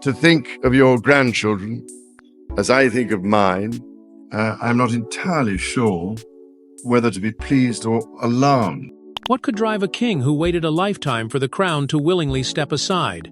To think of your grandchildren as I think of mine, I'm not entirely sure whether to be pleased or alarmed. What could drive a king who waited a lifetime for the crown to willingly step aside?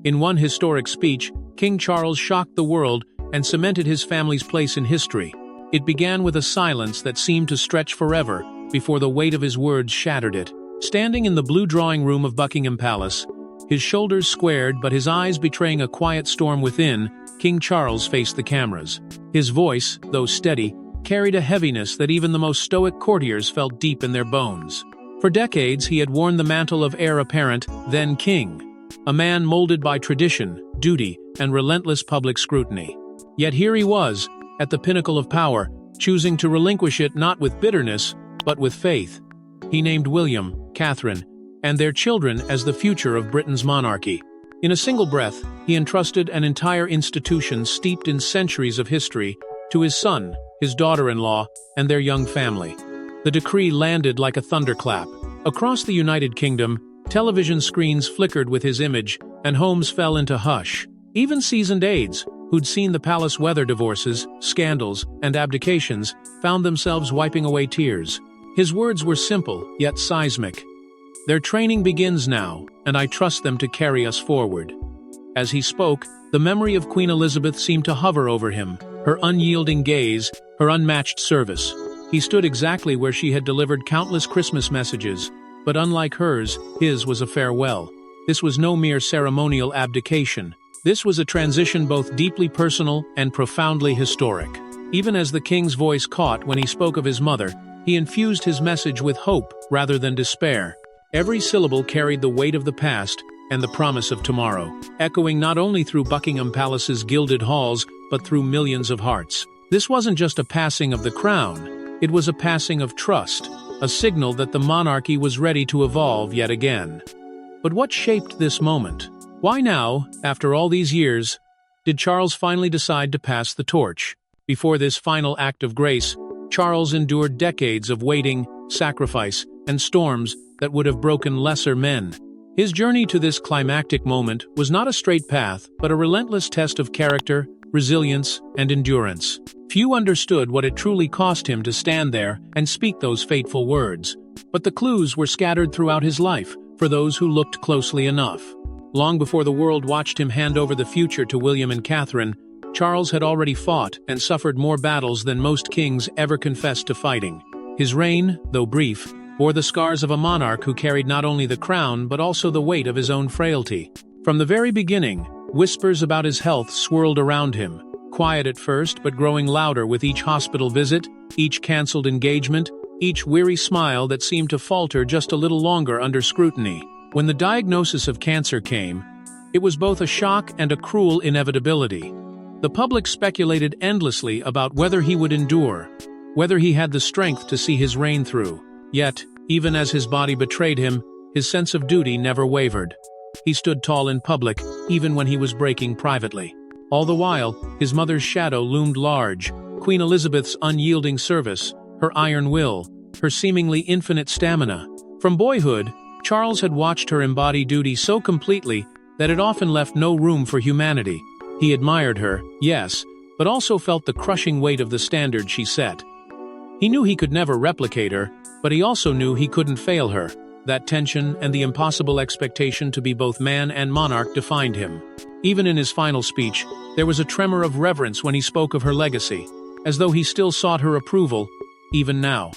In one historic speech, King Charles shocked the world and cemented his family's place in history. It began with a silence that seemed to stretch forever before the weight of his words shattered it. Standing in the blue drawing room of Buckingham Palace, his shoulders squared but his eyes betraying a quiet storm within, King Charles faced the cameras. His voice, though steady, carried a heaviness that even the most stoic courtiers felt deep in their bones. For decades he had worn the mantle of heir apparent, then king, a man molded by tradition, duty, and relentless public scrutiny. Yet here he was, at the pinnacle of power, choosing to relinquish it not with bitterness, but with faith. He named William, Catherine, and their children as the future of Britain's monarchy. In a single breath, he entrusted an entire institution steeped in centuries of history to his son, his daughter-in-law, and their young family. The decree landed like a thunderclap. Across the United Kingdom, television screens flickered with his image, and homes fell into hush. Even seasoned aides, who'd seen the palace weather divorces, scandals, and abdications, found themselves wiping away tears. His words were simple, yet seismic. "Their training begins now, and I trust them to carry us forward." As he spoke, the memory of Queen Elizabeth seemed to hover over him, her unyielding gaze, her unmatched service. He stood exactly where she had delivered countless Christmas messages, but unlike hers, his was a farewell. This was no mere ceremonial abdication. This was a transition both deeply personal and profoundly historic. Even as the king's voice caught when he spoke of his mother, he infused his message with hope rather than despair. Every syllable carried the weight of the past and the promise of tomorrow, echoing not only through Buckingham Palace's gilded halls, but through millions of hearts. This wasn't just a passing of the crown, it was a passing of trust, a signal that the monarchy was ready to evolve yet again. But what shaped this moment? Why now, after all these years, did Charles finally decide to pass the torch? Before this final act of grace, Charles endured decades of waiting, sacrifice, and storms that would have broken lesser men. His journey to this climactic moment was not a straight path, but a relentless test of character, resilience, and endurance. Few understood what it truly cost him to stand there and speak those fateful words. But the clues were scattered throughout his life, for those who looked closely enough. Long before the world watched him hand over the future to William and Catherine, Charles had already fought and suffered more battles than most kings ever confessed to fighting. His reign, though brief, bore the scars of a monarch who carried not only the crown but also the weight of his own frailty. From the very beginning, whispers about his health swirled around him, quiet at first but growing louder with each hospital visit, each cancelled engagement, each weary smile that seemed to falter just a little longer under scrutiny. When the diagnosis of cancer came, it was both a shock and a cruel inevitability. The public speculated endlessly about whether he would endure, whether he had the strength to see his reign through. Yet, even as his body betrayed him, his sense of duty never wavered. He stood tall in public, even when he was breaking privately. All the while, his mother's shadow loomed large, Queen Elizabeth's unyielding service, her iron will, her seemingly infinite stamina. From boyhood, Charles had watched her embody duty so completely that it often left no room for humanity. He admired her, yes, but also felt the crushing weight of the standard she set. He knew he could never replicate her, but he also knew he couldn't fail her. That tension and the impossible expectation to be both man and monarch defined him. Even in his final speech, there was a tremor of reverence when he spoke of her legacy, as though he still sought her approval, even now.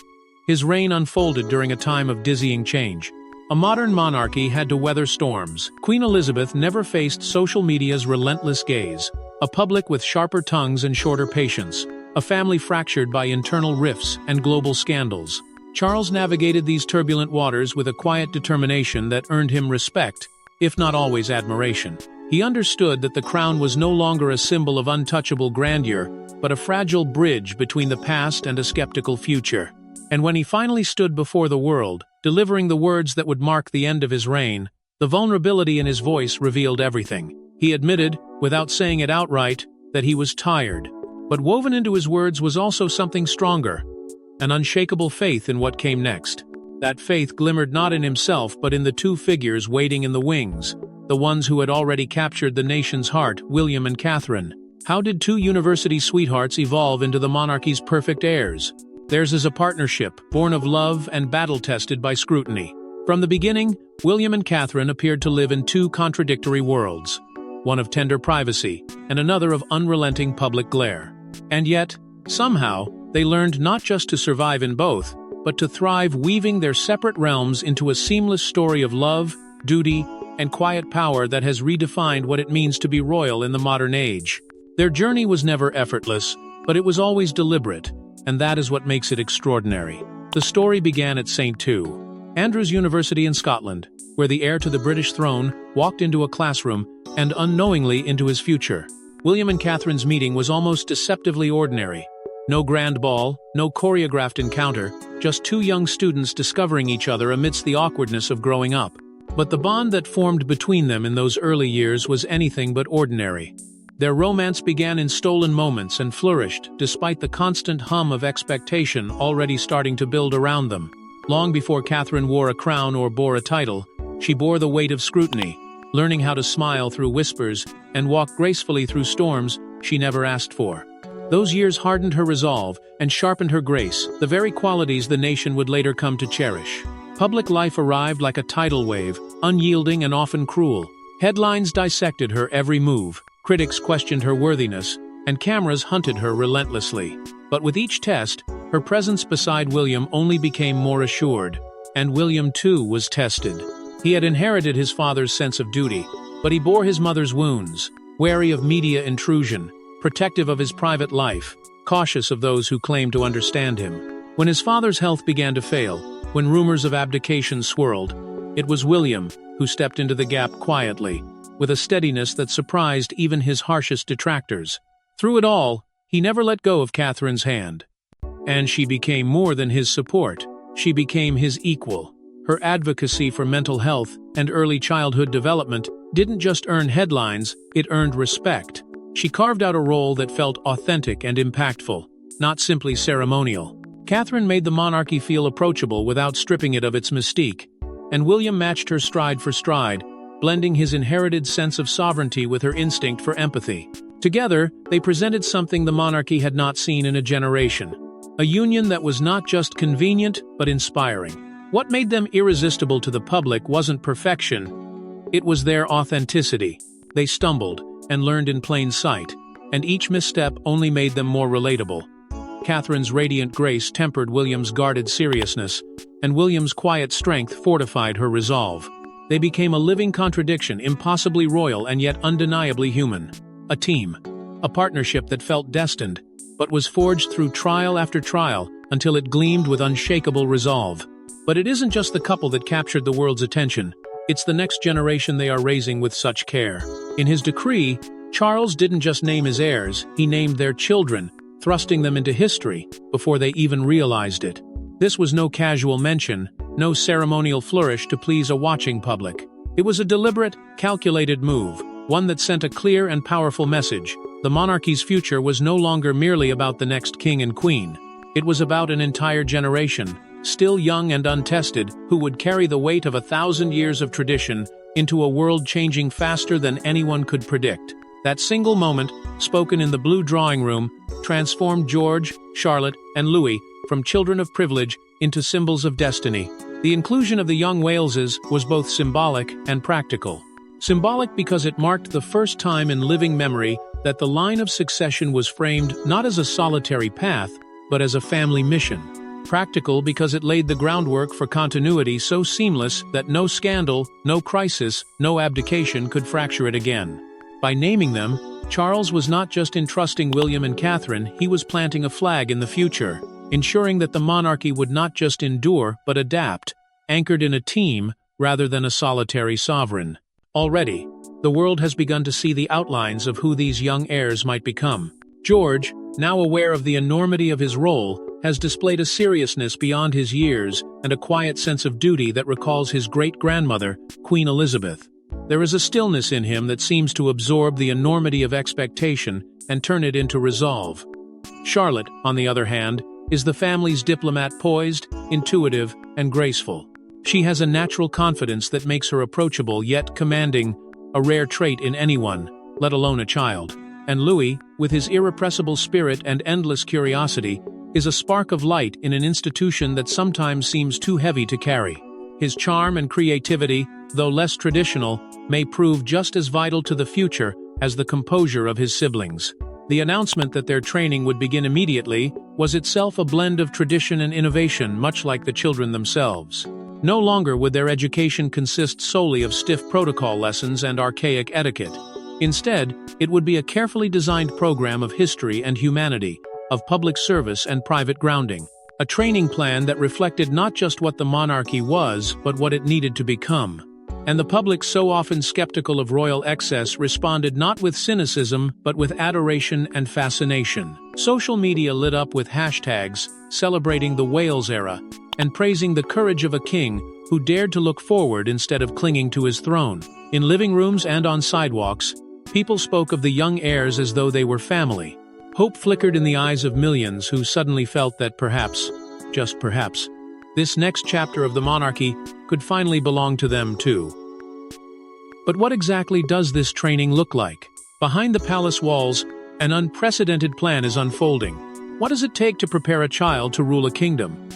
His reign unfolded during a time of dizzying change. A modern monarchy had to weather storms. Queen Elizabeth never faced social media's relentless gaze, a public with sharper tongues and shorter patience, a family fractured by internal rifts and global scandals. Charles navigated these turbulent waters with a quiet determination that earned him respect, if not always admiration. He understood that the crown was no longer a symbol of untouchable grandeur, but a fragile bridge between the past and a skeptical future. And when he finally stood before the world, delivering the words that would mark the end of his reign, the vulnerability in his voice revealed everything. He admitted, without saying it outright, that he was tired. But woven into his words was also something stronger, an unshakable faith in what came next. That faith glimmered not in himself but in the two figures waiting in the wings, the ones who had already captured the nation's heart, William and Catherine. How did two university sweethearts evolve into the monarchy's perfect heirs? Theirs is a partnership, born of love and battle-tested by scrutiny. From the beginning, William and Catherine appeared to live in two contradictory worlds, one of tender privacy and another of unrelenting public glare. And yet, somehow, they learned not just to survive in both, but to thrive, weaving their separate realms into a seamless story of love, duty, and quiet power that has redefined what it means to be royal in the modern age. Their journey was never effortless, but it was always deliberate, and that is what makes it extraordinary. The story began at St. Andrews University in Scotland, where the heir to the British throne walked into a classroom and unknowingly into his future. William and Catherine's meeting was almost deceptively ordinary. No grand ball, no choreographed encounter, just two young students discovering each other amidst the awkwardness of growing up. But the bond that formed between them in those early years was anything but ordinary. Their romance began in stolen moments and flourished, despite the constant hum of expectation already starting to build around them. Long before Catherine wore a crown or bore a title, she bore the weight of scrutiny, learning how to smile through whispers and walk gracefully through storms she never asked for. Those years hardened her resolve and sharpened her grace, the very qualities the nation would later come to cherish. Public life arrived like a tidal wave, unyielding and often cruel. Headlines dissected her every move, critics questioned her worthiness, and cameras hunted her relentlessly. But with each test, her presence beside William only became more assured. And William, too, was tested. He had inherited his father's sense of duty, but he bore his mother's wounds, wary of media intrusion, protective of his private life, cautious of those who claimed to understand him. When his father's health began to fail, when rumors of abdication swirled, it was William who stepped into the gap quietly, with a steadiness that surprised even his harshest detractors. Through it all, he never let go of Catherine's hand. And she became more than his support. She became his equal. Her advocacy for mental health and early childhood development didn't just earn headlines, it earned respect. She carved out a role that felt authentic and impactful, not simply ceremonial. Catherine made the monarchy feel approachable without stripping it of its mystique, and William matched her stride for stride, blending his inherited sense of sovereignty with her instinct for empathy. Together, they presented something the monarchy had not seen in a generation. A union that was not just convenient, but inspiring. What made them irresistible to the public wasn't perfection. It was their authenticity. They stumbled and learned in plain sight, and each misstep only made them more relatable. Catherine's radiant grace tempered William's guarded seriousness, and William's quiet strength fortified her resolve. They became a living contradiction, impossibly royal and yet undeniably human. A team. A partnership that felt destined, but was forged through trial after trial until it gleamed with unshakable resolve. But it isn't just the couple that captured the world's attention. It's the next generation they are raising with such care. In his decree, Charles didn't just name his heirs, he named their children, thrusting them into history before they even realized it. This was no casual mention, no ceremonial flourish to please a watching public. It was a deliberate, calculated move, one that sent a clear and powerful message. The monarchy's future was no longer merely about the next king and queen. It was about an entire generation, still young and untested, who would carry the weight of 1,000 years of tradition into a world changing faster than anyone could predict. That single moment, spoken in the blue drawing room, transformed George, Charlotte, and Louis from children of privilege into symbols of destiny. The inclusion of the young Waleses was both symbolic and practical. Symbolic because it marked the first time in living memory that the line of succession was framed not as a solitary path, but as a family mission. Practical because it laid the groundwork for continuity so seamless that no scandal, no crisis, no abdication could fracture it again. By naming them, Charles was not just entrusting William and Catherine, he was planting a flag in the future, ensuring that the monarchy would not just endure but adapt, anchored in a team rather than a solitary sovereign. Already, the world has begun to see the outlines of who these young heirs might become. George, now aware of the enormity of his role, has displayed a seriousness beyond his years and a quiet sense of duty that recalls his great-grandmother, Queen Elizabeth. There is a stillness in him that seems to absorb the enormity of expectation and turn it into resolve. Charlotte, on the other hand, is the family's diplomat, poised, intuitive, and graceful. She has a natural confidence that makes her approachable yet commanding, a rare trait in anyone, let alone a child. And Louis, with his irrepressible spirit and endless curiosity, is a spark of light in an institution that sometimes seems too heavy to carry. His charm and creativity, though less traditional, may prove just as vital to the future as the composure of his siblings. The announcement that their training would begin immediately was itself a blend of tradition and innovation, much like the children themselves. No longer would their education consist solely of stiff protocol lessons and archaic etiquette. Instead, it would be a carefully designed program of history and humanity, of public service and private grounding. A training plan that reflected not just what the monarchy was, but what it needed to become. And the public, so often skeptical of royal excess, responded not with cynicism, but with adoration and fascination. Social media lit up with hashtags celebrating the Wales era and praising the courage of a king who dared to look forward instead of clinging to his throne. In living rooms and on sidewalks, people spoke of the young heirs as though they were family. Hope flickered in the eyes of millions who suddenly felt that perhaps, just perhaps, this next chapter of the monarchy could finally belong to them too. But what exactly does this training look like? Behind the palace walls, an unprecedented plan is unfolding. What does it take to prepare a child to rule a kingdom?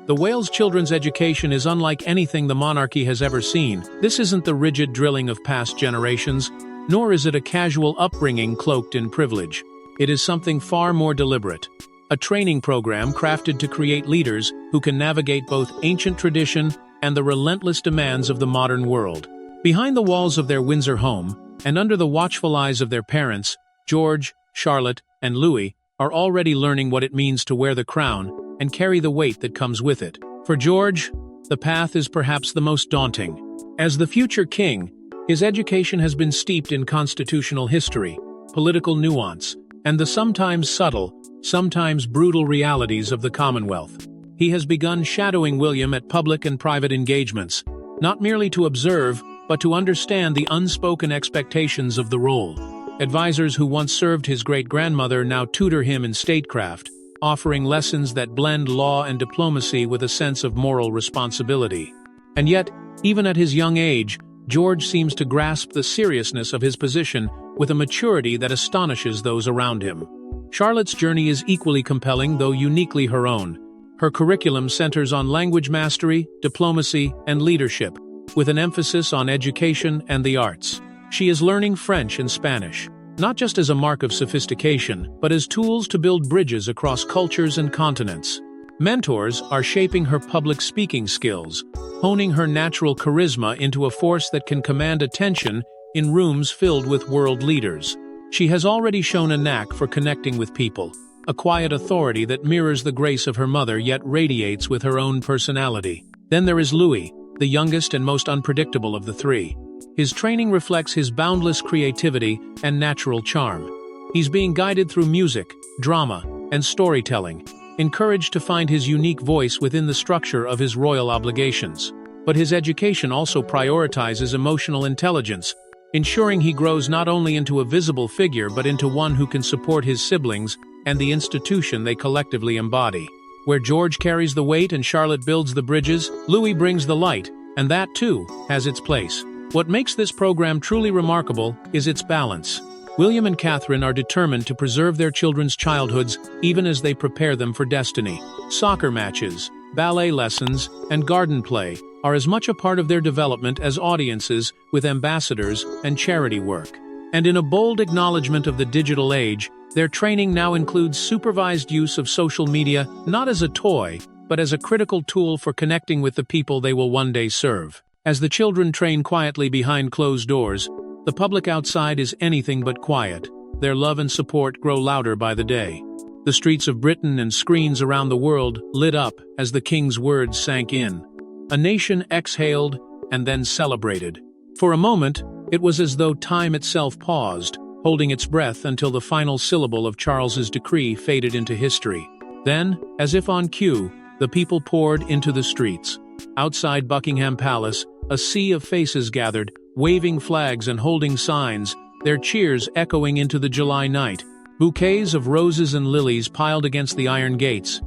The Wales children's education is unlike anything the monarchy has ever seen. This isn't the rigid drilling of past generations, nor is it a casual upbringing cloaked in privilege. It is something far more deliberate. A training program crafted to create leaders who can navigate both ancient tradition and the relentless demands of the modern world. Behind the walls of their Windsor home, and under the watchful eyes of their parents, George, Charlotte, and Louis are already learning what it means to wear the crown and carry the weight that comes with it. For George, the path is perhaps the most daunting. As the future king, his education has been steeped in constitutional history, political nuance, and the sometimes subtle, sometimes brutal realities of the Commonwealth. He has begun shadowing William at public and private engagements, not merely to observe, but to understand the unspoken expectations of the role. Advisors who once served his great-grandmother now tutor him in statecraft, offering lessons that blend law and diplomacy with a sense of moral responsibility. And yet, even at his young age, George seems to grasp the seriousness of his position with a maturity that astonishes those around him. Charlotte's journey is equally compelling, though uniquely her own. Her curriculum centers on language mastery, diplomacy, and leadership, with an emphasis on education and the arts. She is learning French and Spanish, not just as a mark of sophistication, but as tools to build bridges across cultures and continents. Mentors are shaping her public speaking skills, honing her natural charisma into a force that can command attention in rooms filled with world leaders. She has already shown a knack for connecting with people, a quiet authority that mirrors the grace of her mother yet radiates with her own personality. Then there is Louis, the youngest and most unpredictable of the three. His training reflects his boundless creativity and natural charm. He's being guided through music, drama, and storytelling, encouraged to find his unique voice within the structure of his royal obligations. But his education also prioritizes emotional intelligence, ensuring he grows not only into a visible figure but into one who can support his siblings and the institution they collectively embody. Where George carries the weight and Charlotte builds the bridges, Louis brings the light, and that, too, has its place. What makes this program truly remarkable is its balance. William and Catherine are determined to preserve their children's childhoods even as they prepare them for destiny. Soccer matches, ballet lessons, and garden play are as much a part of their development as audiences with ambassadors and charity work. And in a bold acknowledgement of the digital age, their training now includes supervised use of social media not as a toy, but as a critical tool for connecting with the people they will one day serve. As the children train quietly behind closed doors, the public outside is anything but quiet. Their love and support grow louder by the day. The streets of Britain and screens around the world lit up as the king's words sank in. A nation exhaled and then celebrated. For a moment, it was as though time itself paused, holding its breath until the final syllable of Charles's decree faded into history. Then, as if on cue, the people poured into the streets. Outside Buckingham Palace, a sea of faces gathered, waving flags and holding signs, their cheers echoing into the July night. Bouquets of roses and lilies piled against the iron gates.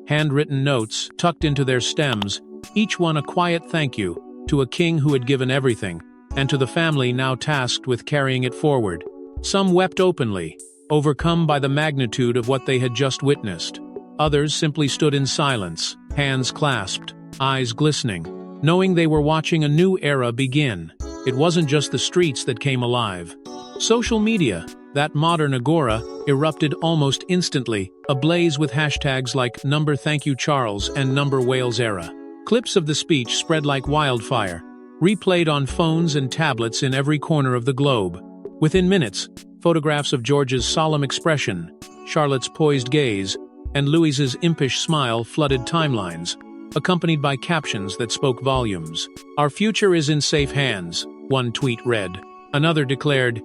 Handwritten notes tucked into their stems, each one a quiet thank you to a king who had given everything. and to the family now tasked with carrying it forward. Some wept openly, overcome by the magnitude of what they had just witnessed. Others simply stood in silence, hands clasped, eyes glistening, knowing they were watching a new era begin. It wasn't just the streets that came alive. Social media, that modern agora, erupted almost instantly, ablaze with hashtags like #ThankYouCharles and #WalesEra. Clips of the speech spread like wildfire, replayed on phones and tablets in every corner of the globe. Within minutes, photographs of George's solemn expression, Charlotte's poised gaze, and Louis's impish smile flooded timelines, accompanied by captions that spoke volumes. "Our future is in safe hands," one tweet read. Another declared,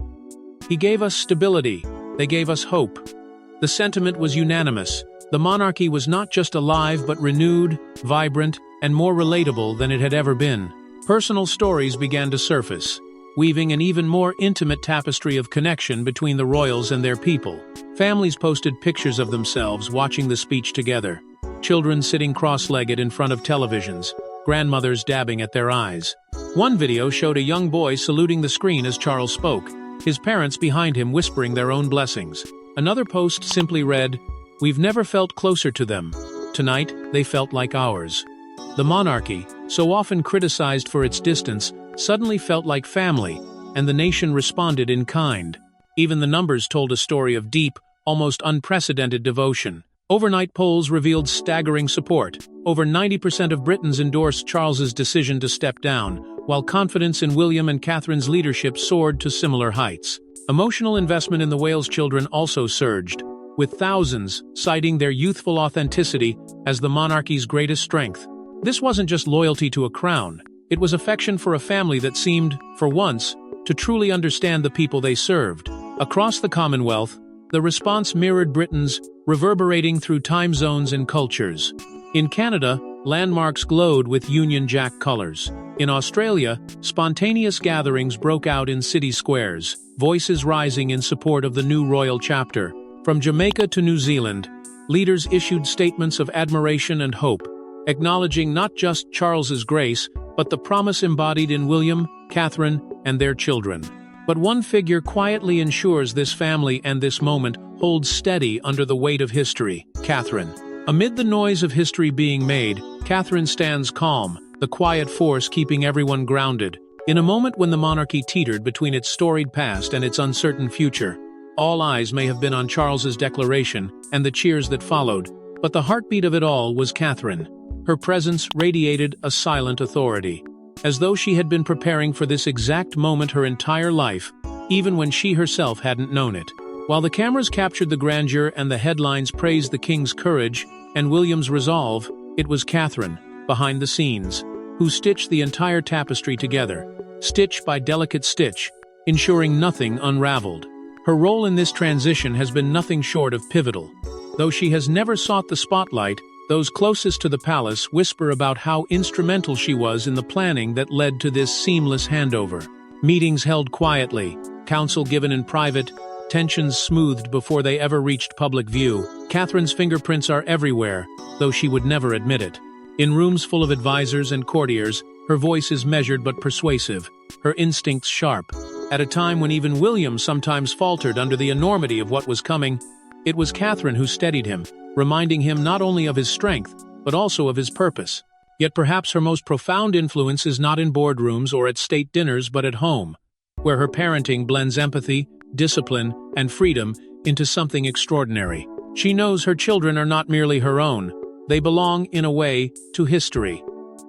"He gave us stability, they gave us hope." The sentiment was unanimous. The monarchy was not just alive but renewed, vibrant, and more relatable than it had ever been. Personal stories began to surface, weaving an even more intimate tapestry of connection between the royals and their people. Families posted pictures of themselves watching the speech together, children sitting cross-legged in front of televisions, grandmothers dabbing at their eyes. One video showed a young boy saluting the screen as Charles spoke, his parents behind him whispering their own blessings. Another post simply read, "We've never felt closer to them. Tonight, they felt like ours." The monarchy, so often criticized for its distance, suddenly felt like family, and the nation responded in kind. Even the numbers told a story of deep, almost unprecedented devotion. Overnight polls revealed staggering support. Over 90% of Britons endorsed Charles's decision to step down, while confidence in William and Catherine's leadership soared to similar heights. Emotional investment in the Wales children also surged, with thousands citing their youthful authenticity as the monarchy's greatest strength. This wasn't just loyalty to a crown, it was affection for a family that seemed, for once, to truly understand the people they served. Across the Commonwealth, the response mirrored Britain's, reverberating through time zones and cultures. In Canada, landmarks glowed with Union Jack colors. In Australia, spontaneous gatherings broke out in city squares, voices rising in support of the new royal chapter. From Jamaica to New Zealand, leaders issued statements of admiration and hope, acknowledging not just Charles's grace, but the promise embodied in William, Catherine, and their children. But one figure quietly ensures this family and this moment holds steady under the weight of history: Catherine. Amid the noise of history being made, Catherine stands calm, the quiet force keeping everyone grounded. In a moment when the monarchy teetered between its storied past and its uncertain future, all eyes may have been on Charles's declaration and the cheers that followed, but the heartbeat of it all was Catherine. Her presence radiated a silent authority, as though she had been preparing for this exact moment her entire life, even when she herself hadn't known it. While the cameras captured the grandeur and the headlines praised the king's courage and William's resolve, it was Catherine, behind the scenes, who stitched the entire tapestry together, stitch by delicate stitch, ensuring nothing unraveled. Her role in this transition has been nothing short of pivotal. Though she has never sought the spotlight, those closest to the palace whisper about how instrumental she was in the planning that led to this seamless handover. Meetings held quietly, counsel given in private, tensions smoothed before they ever reached public view. Catherine's fingerprints are everywhere, though she would never admit it. In rooms full of advisors and courtiers, her voice is measured but persuasive, her instincts sharp. At a time when even William sometimes faltered under the enormity of what was coming, it was Catherine who steadied him, reminding him not only of his strength, but also of his purpose. Yet perhaps her most profound influence is not in boardrooms or at state dinners but at home, where her parenting blends empathy, discipline, and freedom into something extraordinary. She knows her children are not merely her own, they belong, in a way, to history.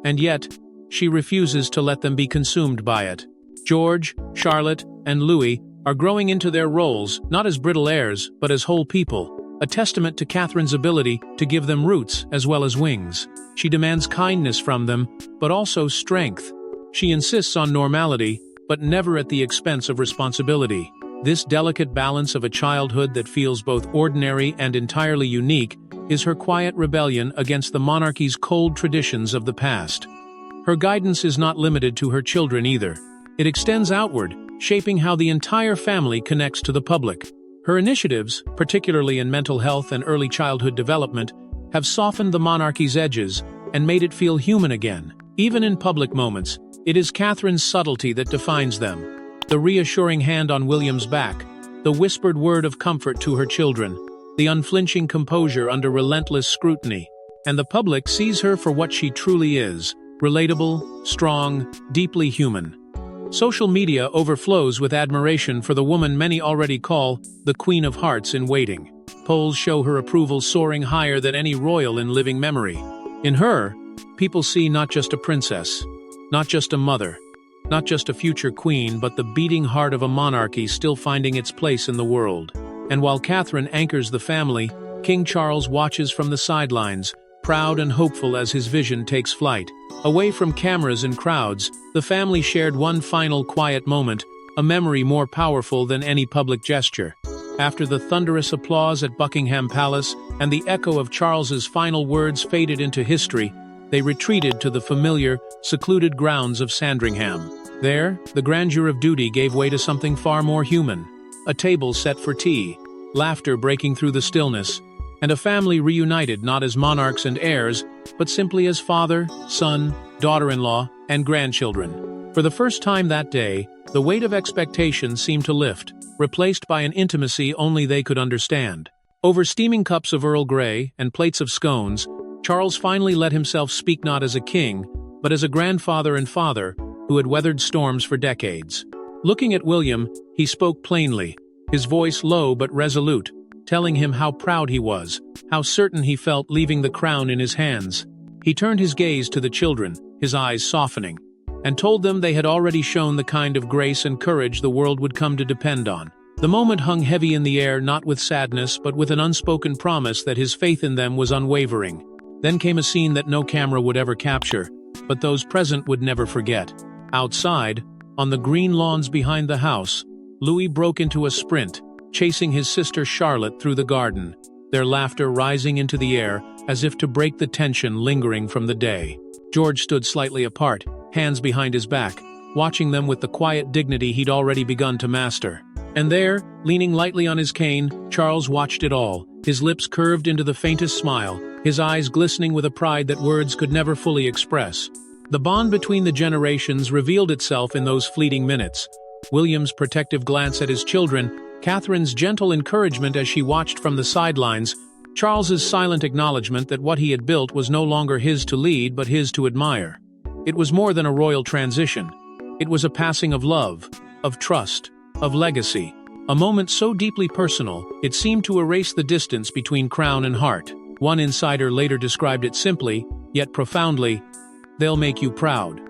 And yet, she refuses to let them be consumed by it. George, Charlotte, and Louis are growing into their roles not as brittle heirs, but as whole people, a testament to Catherine's ability to give them roots as well as wings. She demands kindness from them, but also strength. She insists on normality, but never at the expense of responsibility. This delicate balance of a childhood that feels both ordinary and entirely unique is her quiet rebellion against the monarchy's cold traditions of the past. Her guidance is not limited to her children either. It extends outward, shaping how the entire family connects to the public. Her initiatives, particularly in mental health and early childhood development, have softened the monarchy's edges and made it feel human again. Even in public moments, It is Catherine's subtlety that defines them. The reassuring hand on William's back, the whispered word of comfort to her children, the unflinching composure under relentless scrutiny, and the public sees her for what she truly is: relatable, strong, deeply human. Social media overflows with admiration for the woman many already call the Queen of Hearts in waiting. Polls show her approval soaring higher than any royal in living memory. In her, people see not just a princess, not just a mother, not just a future queen, but the beating heart of a monarchy still finding its place in the world. And while Catherine anchors the family, King Charles watches from the sidelines, proud and hopeful as his vision takes flight. Away from cameras and crowds, the family shared one final quiet moment, a memory more powerful than any public gesture. After the thunderous applause at Buckingham Palace and the echo of Charles's final words faded into history, they retreated to the familiar, secluded grounds of Sandringham. There, the grandeur of duty gave way to something far more human. A table set for tea, laughter breaking through the stillness, and a family reunited not as monarchs and heirs, but simply as father, son, daughter-in-law, and grandchildren. For the first time that day, the weight of expectation seemed to lift, replaced by an intimacy only they could understand. Over steaming cups of Earl Grey and plates of scones, Charles finally let himself speak not as a king, but as a grandfather and father who had weathered storms for decades. Looking at William, he spoke plainly, his voice low but resolute, telling him how proud he was, how certain he felt leaving the crown in his hands. He turned his gaze to the children, his eyes softening, and told them they had already shown the kind of grace and courage the world would come to depend on. The moment hung heavy in the air, not with sadness, but with an unspoken promise that his faith in them was unwavering. Then came a scene that no camera would ever capture, but those present would never forget. Outside, on the green lawns behind the house, Louis broke into a sprint, chasing his sister Charlotte through the garden, their laughter rising into the air as if to break the tension lingering from the day. George stood slightly apart, hands behind his back, watching them with the quiet dignity he'd already begun to master. And there, leaning lightly on his cane, Charles watched it all, his lips curved into the faintest smile, his eyes glistening with a pride that words could never fully express. The bond between the generations revealed itself in those fleeting minutes. William's protective glance at his children, Catherine's gentle encouragement as she watched from the sidelines, Charles's silent acknowledgement that what he had built was no longer his to lead but his to admire. It was more than a royal transition. It was a passing of love, of trust, of legacy, a moment so deeply personal, it seemed to erase the distance between crown and heart. One insider later described it simply, yet profoundly, "They'll make you proud,"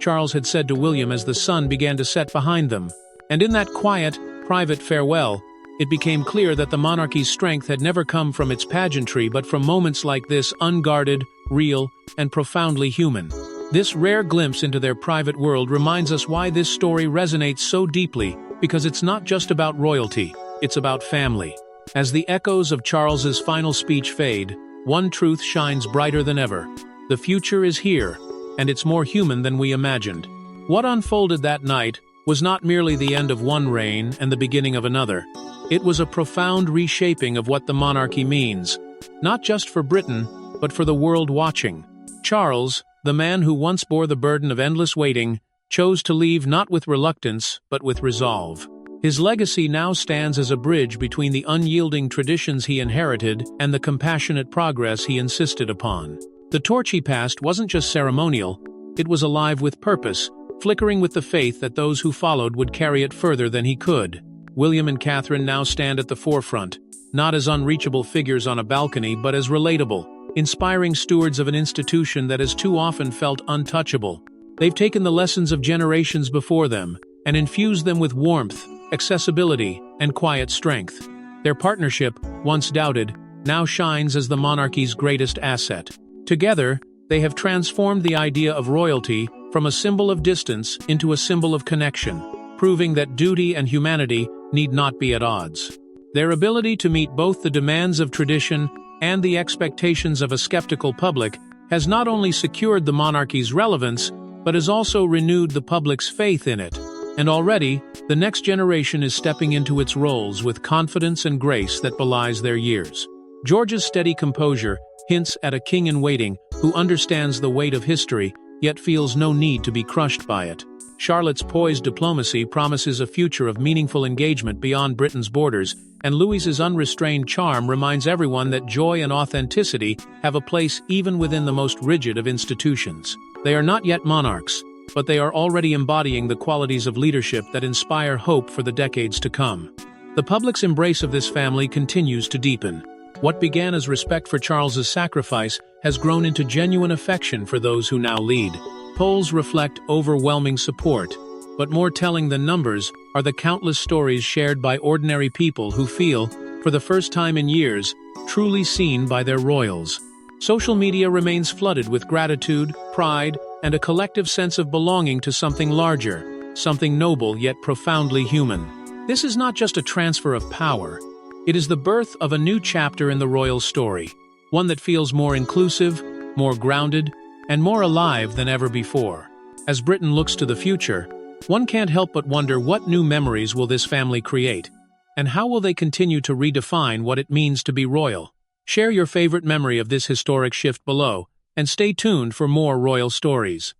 Charles had said to William as the sun began to set behind them. And in that quiet, private farewell, it became clear that the monarchy's strength had never come from its pageantry but from moments like this, unguarded, real, and profoundly human. This rare glimpse into their private world reminds us why this story resonates so deeply, because it's not just about royalty, it's about family. As the echoes of Charles's final speech fade, one truth shines brighter than ever. The future is here, and it's more human than we imagined. What unfolded that night was not merely the end of one reign and the beginning of another. It was a profound reshaping of what the monarchy means, not just for Britain, but for the world watching. Charles, the man who once bore the burden of endless waiting, chose to leave not with reluctance, but with resolve. His legacy now stands as a bridge between the unyielding traditions he inherited and the compassionate progress he insisted upon. The torch he passed wasn't just ceremonial, it was alive with purpose, flickering with the faith that those who followed would carry it further than he could. William and Catherine now stand at the forefront, not as unreachable figures on a balcony, but as relatable, inspiring stewards of an institution that has too often felt untouchable. They've taken the lessons of generations before them and infused them with warmth, accessibility, and quiet strength. Their partnership, once doubted, now shines as the monarchy's greatest asset. Together, they have transformed the idea of royalty from a symbol of distance into a symbol of connection, proving that duty and humanity need not be at odds. Their ability to meet both the demands of tradition and the expectations of a skeptical public has not only secured the monarchy's relevance, but has also renewed the public's faith in it. And already, the next generation is stepping into its roles with confidence and grace that belies their years. George's steady composure hints at a king in waiting who understands the weight of history yet feels no need to be crushed by it. Charlotte's poised diplomacy promises a future of meaningful engagement beyond Britain's borders, and Louis's unrestrained charm reminds everyone that joy and authenticity have a place even within the most rigid of institutions. They are not yet monarchs, but they are already embodying the qualities of leadership that inspire hope for the decades to come. The public's embrace of this family continues to deepen. What began as respect for Charles's sacrifice has grown into genuine affection for those who now lead. Polls reflect overwhelming support, but more telling than numbers are the countless stories shared by ordinary people who feel, for the first time in years, truly seen by their royals. Social media remains flooded with gratitude, pride, and a collective sense of belonging to something larger, something noble yet profoundly human. This is not just a transfer of power. It is the birth of a new chapter in the royal story, one that feels more inclusive, more grounded, and more alive than ever before. As Britain looks to the future, one can't help but wonder what new memories will this family create, and how will they continue to redefine what it means to be royal. Share your favorite memory of this historic shift below, and stay tuned for more royal stories.